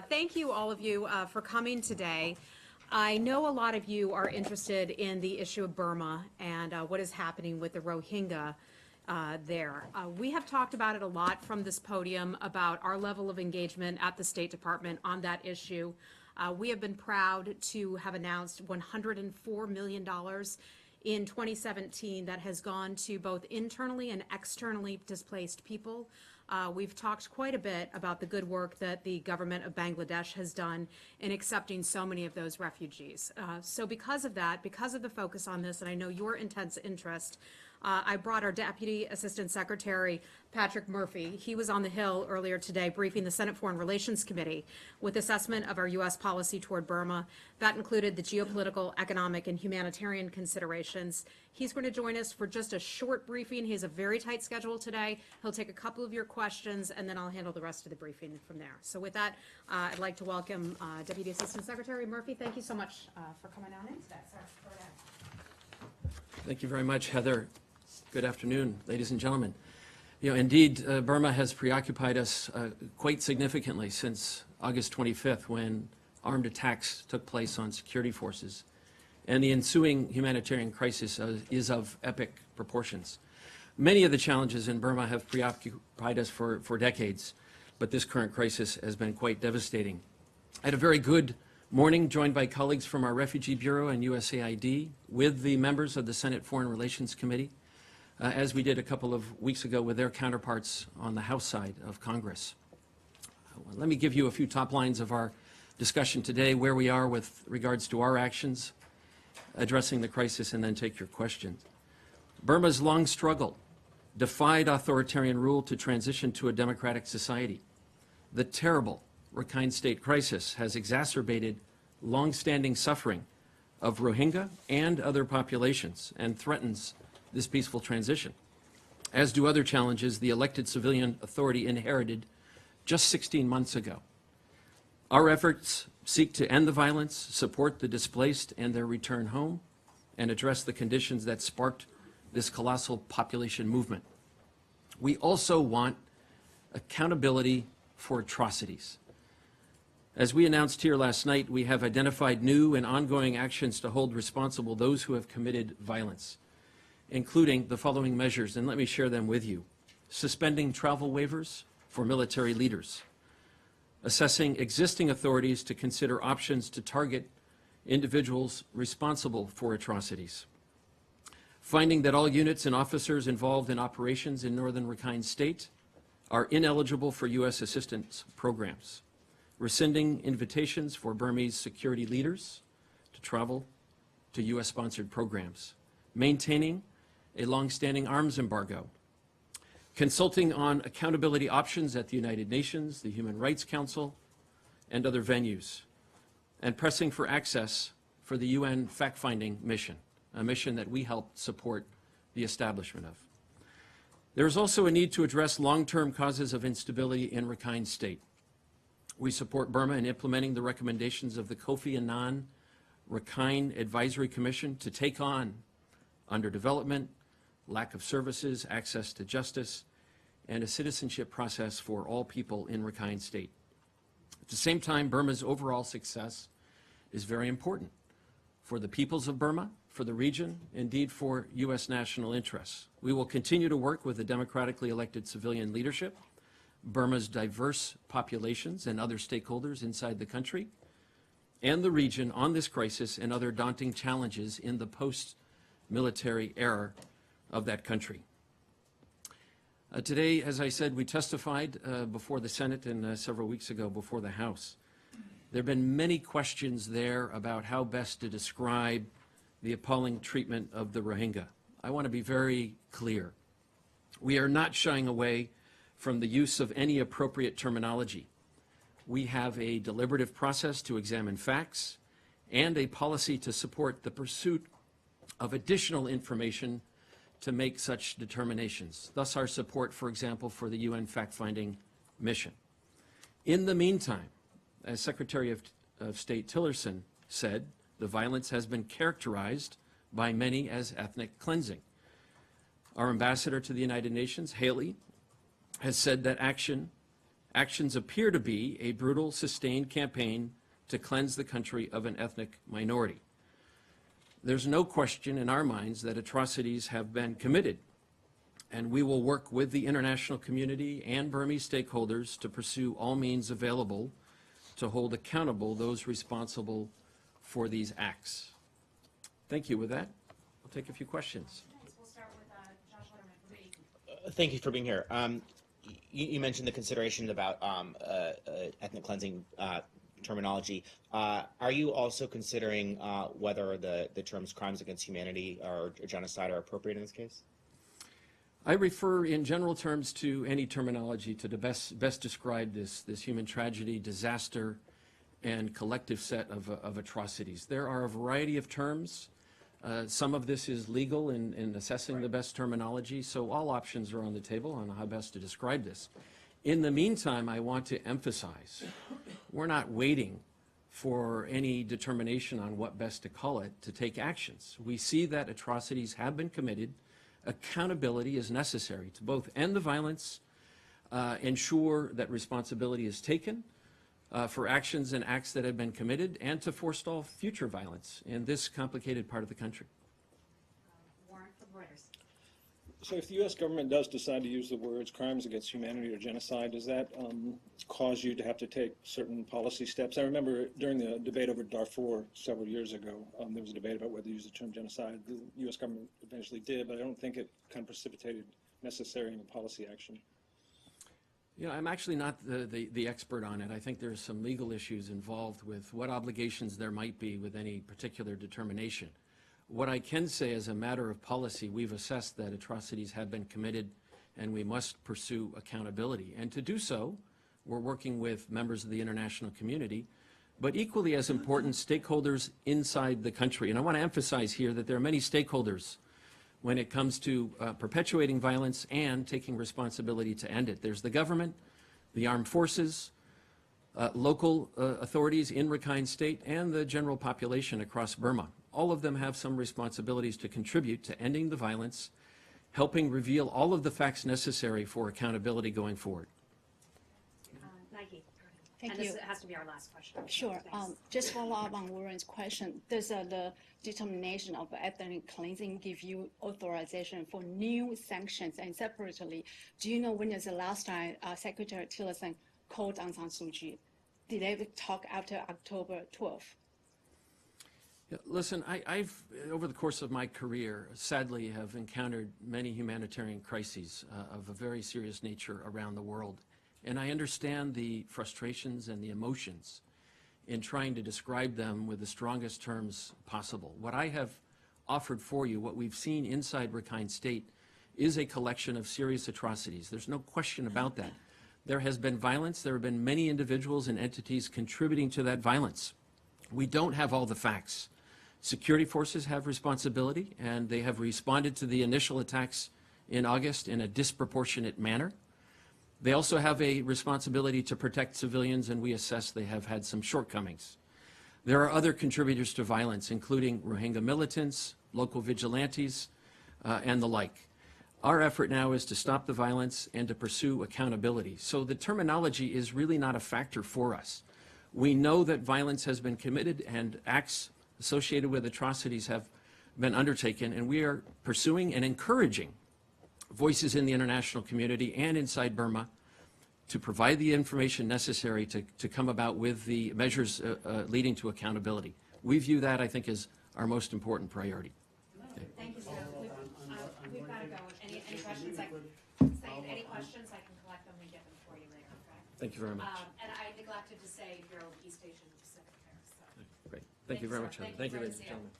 Thank you, all of you, for coming today. I know a lot of you are interested in the issue of Burma and what is happening with the Rohingya there. We have talked about it a lot from this podium about our level of engagement at the State Department on that issue. We have been proud to have announced $104 million in 2017 that has gone to both internally and externally displaced people. We've talked quite a bit about the good work that the government of Bangladesh has done in accepting so many of those refugees. So because of that, because of the focus on this, and I know your intense interest, I brought our Deputy Assistant Secretary, Patrick Murphy. He was on the Hill earlier today briefing the Senate Foreign Relations Committee with assessment of our U.S. policy toward Burma. That included the geopolitical, economic, and humanitarian considerations. He's going to join us for just a short briefing. He has a very tight schedule today. He'll take a couple of your questions, and then I'll handle the rest of the briefing from there. So with that, I'd like to welcome Deputy Assistant Secretary Murphy. Thank you so much for coming on in today. Thank you very much, Heather. Good afternoon, ladies and gentlemen. Indeed, Burma has preoccupied us quite significantly since August 25th, when armed attacks took place on security forces. And the ensuing humanitarian crisis is of epic proportions. Many of the challenges in Burma have preoccupied us for decades, but this current crisis has been quite devastating. I had a very good morning, joined by colleagues from our Refugee Bureau and USAID with the members of the Senate Foreign Relations Committee, as we did a couple of weeks ago with their counterparts on the House side of Congress. Let me give you a few top lines of our discussion today, where we are with regards to our actions, addressing the crisis, and then take your questions. Burma's long struggle defied authoritarian rule to transition to a democratic society. The terrible Rakhine State crisis has exacerbated long-standing suffering of Rohingya and other populations and threatens this peaceful transition, as do other challenges the elected civilian authority inherited just 16 months ago. Our efforts seek to end the violence, support the displaced and their return home, and address the conditions that sparked this colossal population movement. We also want accountability for atrocities. As we announced here last night, we have identified new and ongoing actions to hold responsible those who have committed violence, including the following measures, and let me share them with you. Suspending travel waivers for military leaders, assessing existing authorities to consider options to target individuals responsible for atrocities, finding that all units and officers involved in operations in northern Rakhine State are ineligible for U.S. assistance programs, rescinding invitations for Burmese security leaders to travel to U.S.-sponsored programs, maintaining a long-standing arms embargo, consulting on accountability options at the United Nations, the Human Rights Council, and other venues, and pressing for access for the UN fact-finding mission, a mission that we helped support the establishment of. There is also a need to address long-term causes of instability in Rakhine State. We support Burma in implementing the recommendations of the Kofi Annan Rakhine Advisory Commission to take on underdevelopment, lack of services, access to justice, and a citizenship process for all people in Rakhine State. At the same time, Burma's overall success is very important for the peoples of Burma, for the region, indeed for U.S. national interests. We will continue to work with the democratically elected civilian leadership, Burma's diverse populations and other stakeholders inside the country, and the region on this crisis and other daunting challenges in the post-military era of that country. Today, as I said, we testified before the Senate and several weeks ago before the House. There have been many questions there about how best to describe the appalling treatment of the Rohingya. I want to be very clear. We are not shying away from the use of any appropriate terminology. We have a deliberative process to examine facts and a policy to support the pursuit of additional information to make such determinations, thus our support, for example, for the UN fact-finding mission. In the meantime, as Secretary of State Tillerson said, the violence has been characterized by many as ethnic cleansing. Our ambassador to the United Nations, Haley, has said that action Actions appear to be a brutal, sustained campaign to cleanse the country of an ethnic minority. There's no question in our minds that atrocities have been committed, and we will work with the international community and Burmese stakeholders to pursue all means available to hold accountable those responsible for these acts. Thank you. With that, I'll take a few questions. We'll start with Josh Letterman. Thank you for being here. You mentioned the considerations about ethnic cleansing terminology. Are you also considering whether the terms crimes against humanity or genocide are appropriate in this case? I refer in general terms to any terminology to best describe this human tragedy, disaster, and collective set of atrocities. There are a variety of terms. Some of this is legal in assessing the best terminology, so all options are on the table on how best to describe this. In the meantime, I want to emphasize, we're not waiting for any determination on what best to call it to take actions. We see that atrocities have been committed. Accountability is necessary to both end the violence, ensure that responsibility is taken for actions and acts that have been committed, and to forestall future violence in this complicated part of the country. Warren from Reuters. So if the U.S. government does decide to use the words crimes against humanity or genocide, does that cause you to have to take certain policy steps? I remember during the debate over Darfur several years ago, there was a debate about whether to use the term genocide. The U.S. government eventually did, but I don't think it kind of precipitated necessary policy action. You know, I'm actually not the expert on it. I think there's some legal issues involved with what obligations there might be with any particular determination. What I can say as a matter of policy, we've assessed that atrocities have been committed and we must pursue accountability. And to do so, we're working with members of the international community, but equally as important, stakeholders inside the country. And I want to emphasize here that there are many stakeholders when it comes to perpetuating violence and taking responsibility to end it. There's the government, the armed forces, local authorities in Rakhine State, and the general population across Burma. All of them have some responsibilities to contribute to ending the violence, helping reveal all of the facts necessary for accountability going forward. Nike. Thank And you. this has to be our last question. Sure. Thanks. Just follow up on Warren's question. Does the determination of ethnic cleansing give you authorization for new sanctions? And separately, do you know when is the last time Secretary Tillerson called Aung San Suu Kyi? Did they talk after October 12th? Yeah, listen, I've, over the course of my career, sadly have encountered many humanitarian crises of a very serious nature around the world. And I understand the frustrations and the emotions in trying to describe them with the strongest terms possible. What I have offered for you, what we've seen inside Rakhine State, is a collection of serious atrocities. There's no question about that. There has been violence. There have been many individuals and entities contributing to that violence. We don't have all the facts. Security forces have responsibility, and they have responded to the initial attacks in August in a disproportionate manner. They also have a responsibility to protect civilians, and we assess they have had some shortcomings. There are other contributors to violence, including Rohingya militants, local vigilantes, and the like. Our effort now is to stop the violence and to pursue accountability. So the terminology is really not a factor for us. We know that violence has been committed and acts associated with atrocities have been undertaken, and we are pursuing and encouraging voices in the international community and inside Burma to provide the information necessary to come about with the measures leading to accountability. We view that, I think, as our most important priority. Okay. Thank you, sir. We've got to go. Any questions? Any questions, I can collect them and get them for you later. Okay? Thank you very much. And I neglected to say Bureau of East Asian Pacific Affairs. So. Great. Thank you very much, Heather. Thank you, ladies and gentlemen.